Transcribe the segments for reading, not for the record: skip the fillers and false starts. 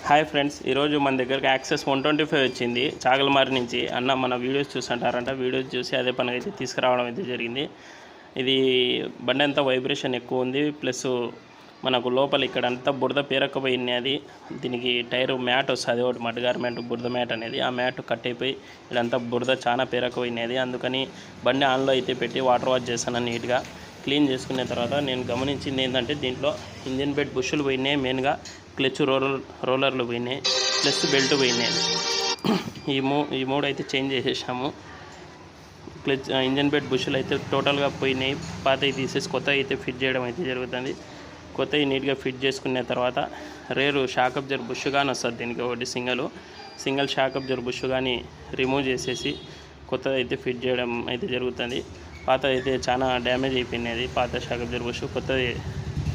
Hi friends, ఈరోజు మన దగ్గరకు యాక్సెస్ 125 వచ్చింది చాగలమారి నుంచి. అన్న మన వీడియోస్ చూస్తుంటారంట, వీడియోస్ చూసి అదే పని అయితే తీసుకురావడం అయితే జరిగింది. ఇది బండి అంతా వైబ్రేషన్ ఎక్కువ ఉంది, ప్లస్ మనకు లోపల ఇక్కడ అంతా బురద పేరకపోయింది. అది దీనికి టైరు మ్యాట్ వస్తుంది ఒకటి, మడ్ గార్మెంట్ బురద మ్యాట్ అనేది. ఆ మ్యాట్ కట్ అయిపోయి ఇదంతా బురద చాలా పేరకపోయినది. అందుకని బండి ఆన్లో అయితే పెట్టి వాటర్ వాష్ చేస్తాను. నీట్గా క్లీన్ చేసుకున్న తర్వాత నేను గమనించింది ఏంటంటే, దీంట్లో ఇంజిన్ బెడ్ బుష్లు పోయినాయి, మెయిన్గా క్లచ్ రోలర్లు పోయినాయి, ప్లస్ బెల్ట్ పోయినాయి. ఈ మూడు అయితే చేంజ్ చేసేసాము. క్లచ్ ఇంజన్ బెడ్ బుష్లు అయితే టోటల్గా పోయినాయి. పాతవి తీసేసి కొత్త అయితే ఫిట్ చేయడం అయితే జరుగుతుంది. కొత్తవి నీట్గా ఫిట్ చేసుకున్న తర్వాత రేరు షాక్ అబ్జర్ బుష్ కానీ వస్తుంది దీనికి, ఒకటి సింగిల్ షాక్ అబ్జర్ బుష్ కానీ రిమూవ్ చేసేసి కొత్తది అయితే ఫిట్ చేయడం అయితే జరుగుతుంది. పాత అయితే చాలా డ్యామేజ్ అయిపోయినది, పాత షాక్ అబ్జర్ బుష్ కొత్తది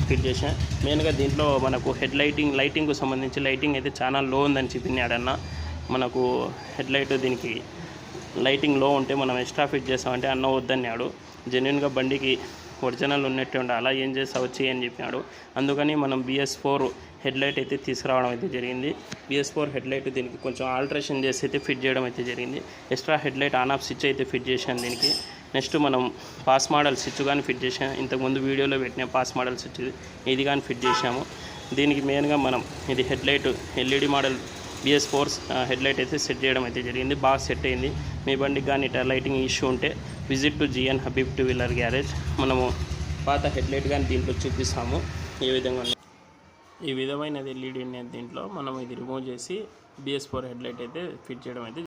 ఫిట్ చేసిన. మెయిన్గా దీంట్లో మనకు హెడ్ లైటింగ్కు సంబంధించి లైటింగ్ అయితే చాలా లో ఉందని చెప్పినాడన్న. మనకు హెడ్ లైట్ దీనికి లైటింగ్ లో ఉంటే మనం ఎక్స్ట్రా ఫిట్ చేస్తామంటే అన్న వద్దన్నాడు. జెన్యున్గా బండికి ఒరిజినల్ ఉన్నట్టు ఉండాలి, ఏం చేస్తా వచ్చి అని చెప్పినాడు. అందుకని మనం BS4 హెడ్ లైట్ అయితే తీసుకురావడం అయితే జరిగింది. BS4 హెడ్ లైట్ దీనికి కొంచెం ఆల్టరేషన్ చేసి అయితే ఫిట్ చేయడం అయితే జరిగింది. Extra head light on off switch అయితే ఫిట్ చేశాను దీనికి. నెక్స్ట్ మనం పాస్ మోడల్ స్విచ్ కానీ ఫిట్ చేసాము. ఇంతకుముందు వీడియోలో పెట్టిన పాస్ మోడల్ స్విచ్ ఇది కానీ ఫిట్ చేసాము. దీనికి మెయిన్గా మనం ఇది head light LED model BS4 head light అయితే సెట్ చేయడం అయితే జరిగింది. బాగా సెట్ అయింది. మీ బండికి కానీ ఇట్లా లైటింగ్ ఇష్యూ ఉంటే visit to GN Habib two wheeler garage. మనము పాత హెడ్ లైట్ కానీ దీంట్లో చూపిస్తాము. ఈ విధమైనది LED అనేది దీంట్లో మనం ఇది రిమూవ్ చేసి BS4 హెడ్ లైట్ అయితే ఫిట్ చేయడం అయితే